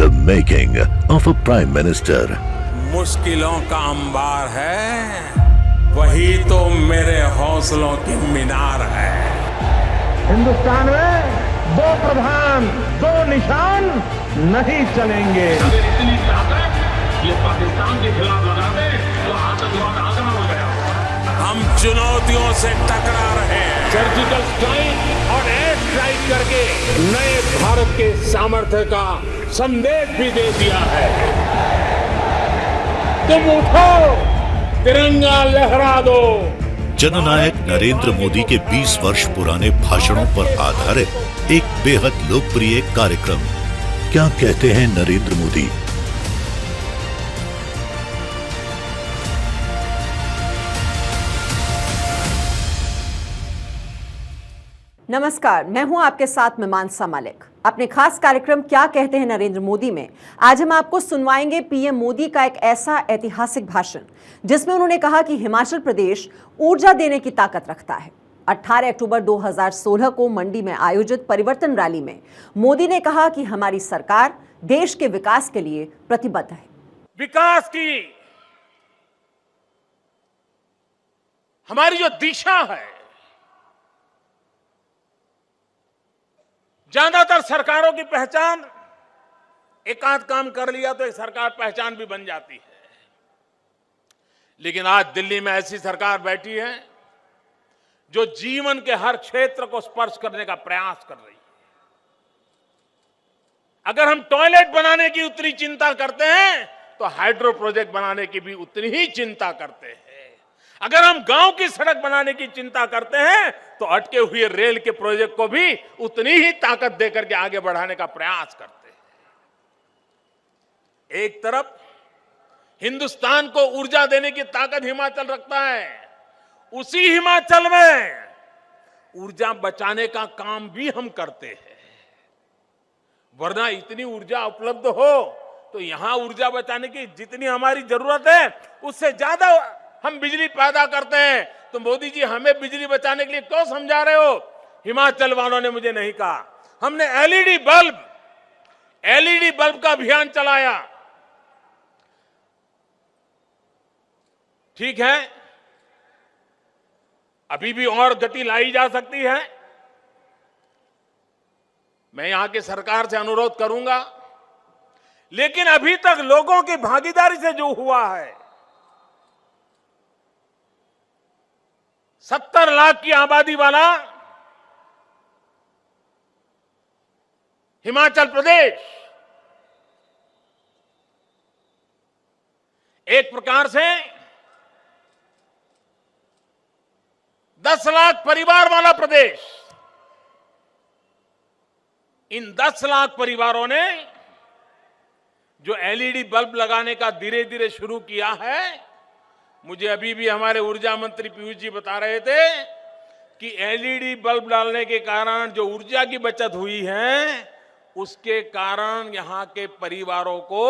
The making of a Prime Minister. मुश्किलों का अंबार है, वही तो मेरे हौसलों की मीनार है। हिंदुस्तान में दो प्रधान दो निशान नहीं चलेंगे। अगर इतनी ताकत ये पाकिस्तान के खिलाफ लगा दे तो आतंकवाद आसान हो गया। हम चुनौतियों से टकरा रहे हैं। सर्जिकल स्ट्राइक और एयर स्ट्राइक करके नए भारत के सामर्थ्य का संदेश भी दे दिया है। तुम उठो, तिरंगा लहरा दो। जननायक नरेंद्र मोदी के 20 वर्ष पुराने भाषणों पर आधारित एक बेहद लोकप्रिय कार्यक्रम। क्या कहते हैं नरेंद्र मोदी? नमस्कार, मैं हूं आपके साथ में मानसा मलिक। अपने खास कार्यक्रम क्या कहते हैं नरेंद्र मोदी में आज हम आपको सुनवाएंगे पीएम मोदी का एक ऐसा ऐतिहासिक भाषण जिसमें उन्होंने कहा कि हिमाचल प्रदेश ऊर्जा देने की ताकत रखता है। 18 अक्टूबर 2016 को मंडी में आयोजित परिवर्तन रैली में मोदी ने कहा कि हमारी सरकार देश के विकास के लिए प्रतिबद्ध है। विकास की हमारी जो दिशा है, ज्यादातर सरकारों की पहचान एक आध काम कर लिया तो एक सरकार पहचान भी बन जाती है, लेकिन आज दिल्ली में ऐसी सरकार बैठी है जो जीवन के हर क्षेत्र को स्पर्श करने का प्रयास कर रही है। अगर हम टॉयलेट बनाने की उतनी चिंता करते हैं तो हाइड्रो प्रोजेक्ट बनाने की भी उतनी ही चिंता करते हैं। अगर हम गांव की सड़क बनाने की चिंता करते हैं तो अटके हुए रेल के प्रोजेक्ट को भी उतनी ही ताकत देकर के आगे बढ़ाने का प्रयास करते हैं। एक तरफ हिंदुस्तान को ऊर्जा देने की ताकत हिमाचल रखता है, उसी हिमाचल में ऊर्जा बचाने का काम भी हम करते हैं। वरना इतनी ऊर्जा उपलब्ध हो तो यहां ऊर्जा बचाने की जितनी हमारी जरूरत है उससे ज्यादा हम बिजली पैदा करते हैं। तो मोदी जी हमें बिजली बचाने के लिए क्यों समझा रहे हो? हिमाचल वालों ने मुझे नहीं कहा। हमने एलईडी बल्ब का अभियान चलाया। ठीक है, अभी भी और गति लाई जा सकती है। मैं यहां की सरकार से अनुरोध करूंगा, लेकिन अभी तक लोगों की भागीदारी से जो हुआ है, 70 लाख की आबादी वाला हिमाचल प्रदेश एक प्रकार से 10 लाख परिवार वाला प्रदेश। इन 10 लाख परिवारों ने जो एलईडी बल्ब लगाने का धीरे धीरे शुरू किया है, मुझे अभी भी हमारे ऊर्जा मंत्री पीयूष जी बता रहे थे कि एलईडी बल्ब डालने के कारण जो ऊर्जा की बचत हुई है, उसके कारण यहां के परिवारों को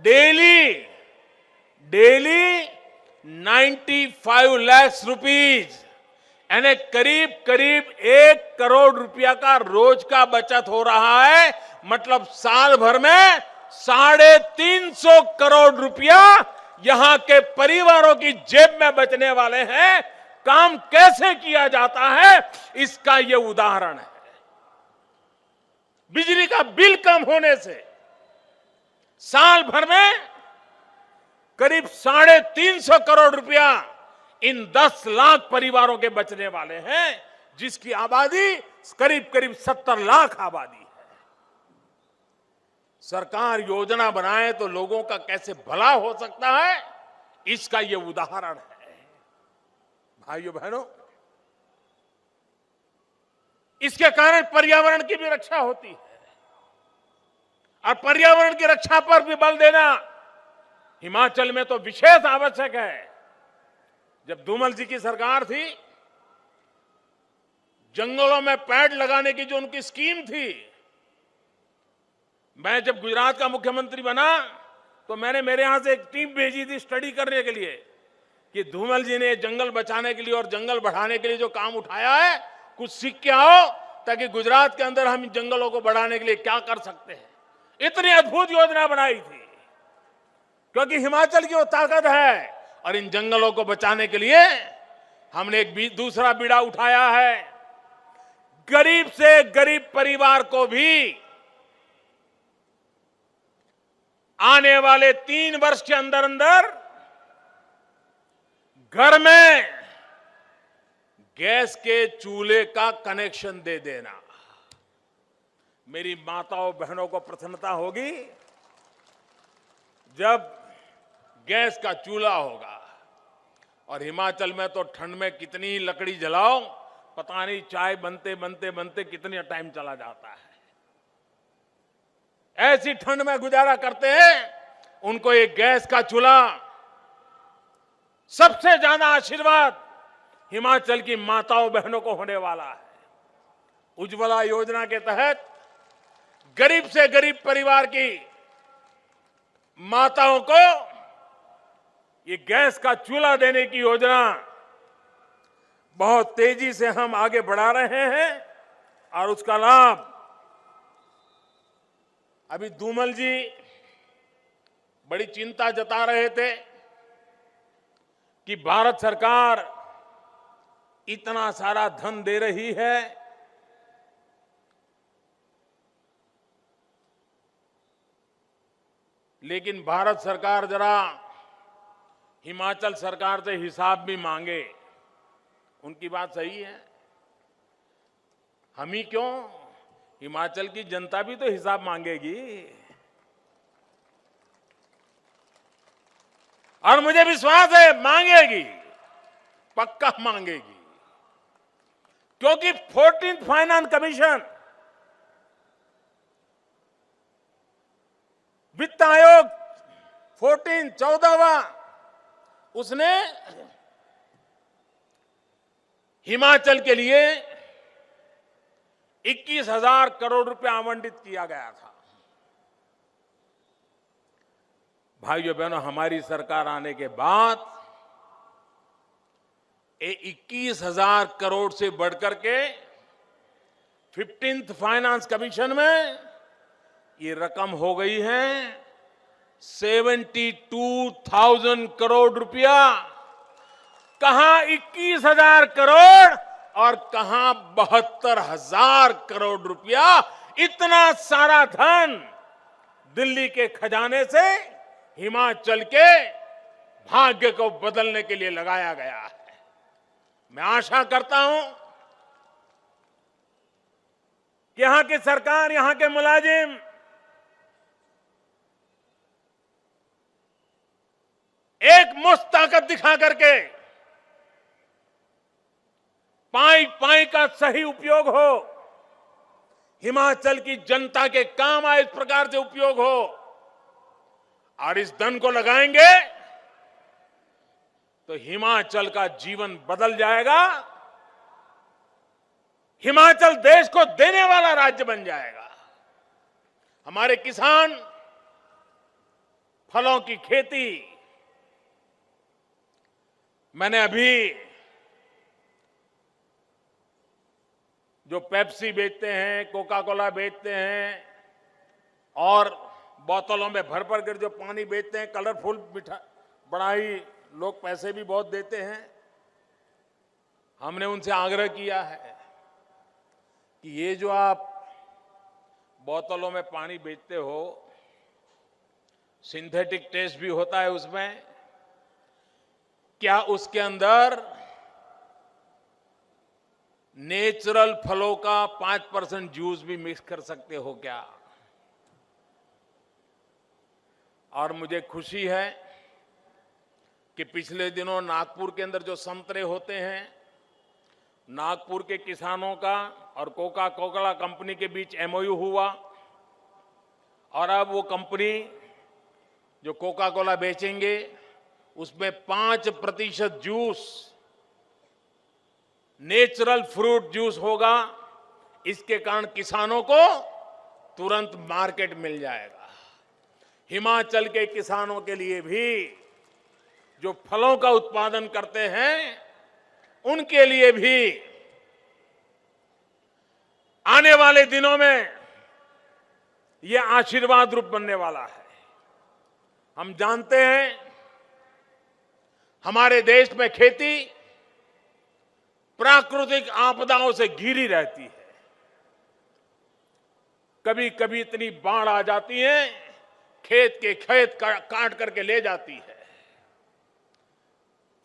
डेली 95 लाख रुपीज यानी करीब करीब 1 करोड़ रुपया का रोज का बचत हो रहा है। मतलब साल भर में 350 करोड़ रुपया यहां के परिवारों की जेब में बचने वाले हैं। काम कैसे किया जाता है इसका यह उदाहरण है। बिजली का बिल कम होने से साल भर में करीब 350 करोड़ रुपया इन 10 लाख परिवारों के बचने वाले हैं, जिसकी आबादी करीब करीब 70 लाख आबादी है। सरकार योजना बनाए तो लोगों का कैसे भला हो सकता है, इसका यह उदाहरण है। भाइयों बहनों, इसके कारण पर्यावरण की भी रक्षा होती है, और पर्यावरण की रक्षा पर भी बल देना हिमाचल में तो विशेष आवश्यक है। जब धूमल जी की सरकार थी, जंगलों में पेड़ लगाने की जो उनकी स्कीम थी, मैं जब गुजरात का मुख्यमंत्री बना तो मैंने मेरे यहां से एक टीम भेजी थी स्टडी करने के लिए कि धूमल जी ने जंगल बचाने के लिए और जंगल बढ़ाने के लिए जो काम उठाया है, कुछ सीख के आओ ताकि गुजरात के अंदर हम जंगलों को बढ़ाने के लिए क्या कर सकते हैं। इतनी अद्भुत योजना बनाई थी, क्योंकि हिमाचल की वो ताकत है। और इन जंगलों को बचाने के लिए हमने एक दूसरा बीड़ा उठाया है। गरीब से गरीब परिवार को भी आने वाले 3 वर्ष के अंदर अंदर घर में गैस के चूल्हे का कनेक्शन दे देना। मेरी माताओं बहनों को प्रसन्नता होगी जब गैस का चूल्हा होगा। और हिमाचल में तो ठंड में कितनी लकड़ी जलाओ, पता नहीं चाय बनते बनते बनते कितनी टाइम चला जाता है। ऐसी ठंड में गुजारा करते हैं, उनको एक गैस का चूल्हा सबसे ज्यादा आशीर्वाद हिमाचल की माताओं बहनों को होने वाला है। उज्ज्वला योजना के तहत गरीब से गरीब परिवार की माताओं को ये गैस का चूल्हा देने की योजना बहुत तेजी से हम आगे बढ़ा रहे हैं। और उसका लाभ अभी धूमल जी बड़ी चिंता जता रहे थे कि भारत सरकार इतना सारा धन दे रही है, लेकिन भारत सरकार जरा हिमाचल सरकार से हिसाब भी मांगे। उनकी बात सही है, हम ही क्यों, हिमाचल की जनता भी तो हिसाब मांगेगी। और मुझे विश्वास है मांगेगी, पक्का मांगेगी, क्योंकि 14th फाइनेंस कमीशन, वित्त आयोग 14वां, उसने हिमाचल के लिए 21,000 करोड़ रुपए आवंटित किया गया था। भाइयों बहनों, हमारी सरकार आने के बाद 21,000 करोड़ से बढ़कर के 15th फाइनेंस कमीशन में ये रकम हो गई है 72,000 करोड़ रुपया। कहां 21,000 करोड़ और कहां 72,000 करोड़ रुपया। इतना सारा धन दिल्ली के खजाने से हिमाचल के भाग्य को बदलने के लिए लगाया गया है। मैं आशा करता हूं कि यहां की सरकार, यहां के मुलाजिम एक मुश्त ताकत दिखा करके पाई पाई का सही उपयोग हो, हिमाचल की जनता के काम आए इस प्रकार से उपयोग हो, और इस धन को लगाएंगे तो हिमाचल का जीवन बदल जाएगा। हिमाचल देश को देने वाला राज्य बन जाएगा। हमारे किसान फलों की खेती, मैंने अभी जो पेप्सी बेचते हैं, कोका कोला बेचते हैं और बोतलों में भर भर कर जो पानी बेचते हैं, कलरफुल मिठाई, बड़ा ही लोग पैसे भी बहुत देते हैं। हमने उनसे आग्रह किया है कि ये जो आप बोतलों में पानी बेचते हो, सिंथेटिक टेस्ट भी होता है उसमें, क्या उसके अंदर नेचुरल फलों का 5% जूस भी मिक्स कर सकते हो क्या? और मुझे खुशी है कि पिछले दिनों नागपुर के अंदर जो संतरे होते हैं, नागपुर के किसानों का और कोका कोला कंपनी के बीच MOU हुआ, और अब वो कंपनी जो कोका कोला बेचेंगे उसमें 5% जूस नेचुरल फ्रूट जूस होगा। इसके कारण किसानों को तुरंत मार्केट मिल जाएगा। हिमाचल के किसानों के लिए भी जो फलों का उत्पादन करते हैं, उनके लिए भी आने वाले दिनों में ये आशीर्वाद रूप बनने वाला है। हम जानते हैं हमारे देश में खेती प्राकृतिक आपदाओं से घिरी रहती है। कभी कभी इतनी बाढ़ आ जाती है, खेत के खेत काट करके ले जाती है,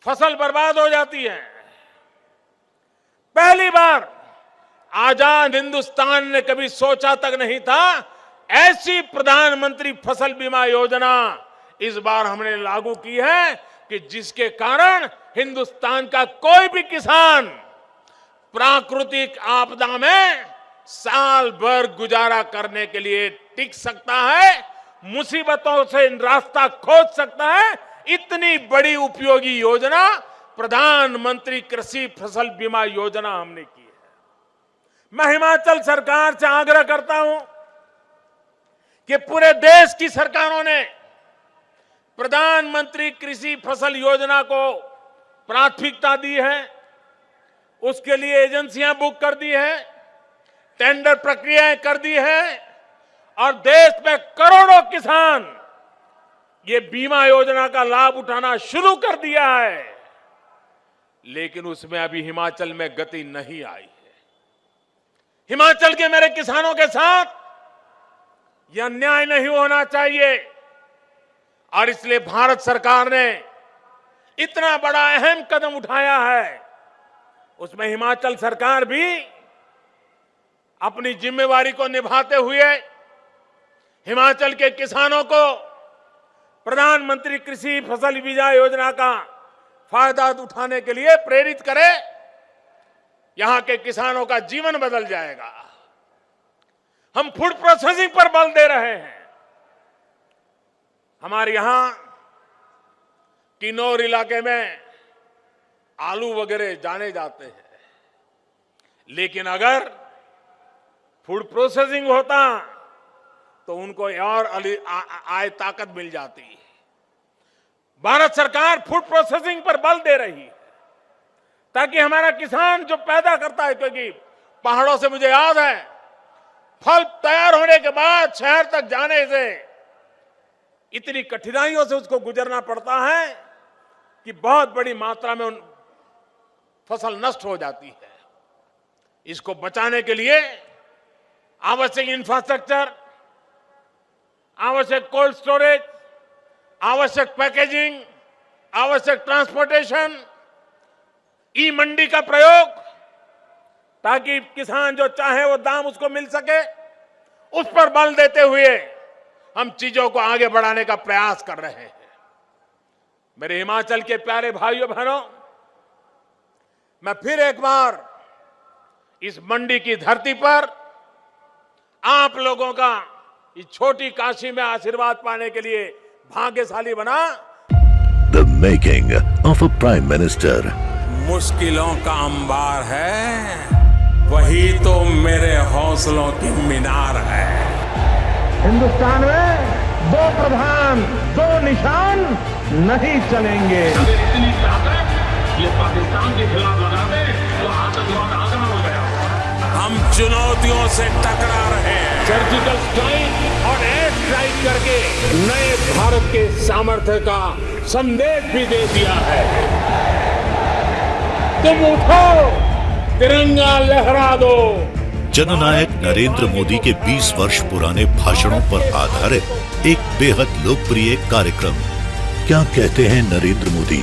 फसल बर्बाद हो जाती है। पहली बार आजाद हिंदुस्तान ने कभी सोचा तक नहीं था ऐसी प्रधानमंत्री फसल बीमा योजना इस बार हमने लागू की है कि जिसके कारण हिंदुस्तान का कोई भी किसान प्राकृतिक आपदा में साल भर गुजारा करने के लिए टिक सकता है, मुसीबतों से रास्ता खोज सकता है। इतनी बड़ी उपयोगी योजना प्रधानमंत्री कृषि फसल बीमा योजना हमने की है। मैं हिमाचल सरकार से आग्रह करता हूं कि पूरे देश की सरकारों ने प्रधानमंत्री कृषि फसल योजना को प्राथमिकता दी है, उसके लिए एजेंसियां बुक कर दी है, टेंडर प्रक्रियाएं कर दी है और देश में करोड़ों किसान ये बीमा योजना का लाभ उठाना शुरू कर दिया है। लेकिन उसमें अभी हिमाचल में गति नहीं आई है। हिमाचल के मेरे किसानों के साथ यह अन्याय नहीं होना चाहिए और इसलिए भारत सरकार ने इतना बड़ा अहम कदम उठाया है। उसमें हिमाचल सरकार भी अपनी जिम्मेवारी को निभाते हुए हिमाचल के किसानों को प्रधानमंत्री कृषि फसल बीमा योजना का फायदा उठाने के लिए प्रेरित करे। यहां के किसानों का जीवन बदल जाएगा। हम फूड प्रोसेसिंग पर बल दे रहे हैं। हमारे यहां किन्नौर इलाके में आलू वगैरह जाने जाते हैं, लेकिन अगर फूड प्रोसेसिंग होता तो उनको और आय ताकत मिल जाती है। भारत सरकार फूड प्रोसेसिंग पर बल दे रही है ताकि हमारा किसान जो पैदा करता है, क्योंकि पहाड़ों से मुझे याद है फल तैयार होने के बाद शहर तक जाने से इतनी कठिनाइयों से उसको गुजरना पड़ता है कि बहुत बड़ी मात्रा में फसल नष्ट हो जाती है। इसको बचाने के लिए आवश्यक इंफ्रास्ट्रक्चर, आवश्यक कोल्ड स्टोरेज, आवश्यक पैकेजिंग, आवश्यक ट्रांसपोर्टेशन, ई मंडी का प्रयोग, ताकि किसान जो चाहे वो दाम उसको मिल सके, उस पर बल देते हुए हम चीजों को आगे बढ़ाने का प्रयास कर रहे हैं। मेरे हिमाचल के प्यारे भाइयों बहनों, मैं फिर एक बार इस मंडी की धरती पर आप लोगों का इस छोटी काशी में आशीर्वाद पाने के लिए भाग्यशाली बना। The making of a prime minister. मुश्किलों का अंबार है, वही तो मेरे हौसलों की मीनार है। हिंदुस्तान में दो प्रधान, दो निशान नहीं चलेंगे। इतनी ताकत ये पाकिस्तान के खिलाफ लगा दे तो आतंकवाद आसान हो गया। हम चुनौतियों से टकरा रहे हैं। सर्जिकल स्ट्राइक और एयर स्ट्राइक करके नए भारत के सामर्थ्य का संदेश भी दे दिया है। तुम उठो, तिरंगा लहरा दो। जननायक नरेंद्र मोदी के 20 वर्ष पुराने भाषणों पर आधारित एक बेहद लोकप्रिय कार्यक्रम क्या कहते हैं नरेंद्र मोदी।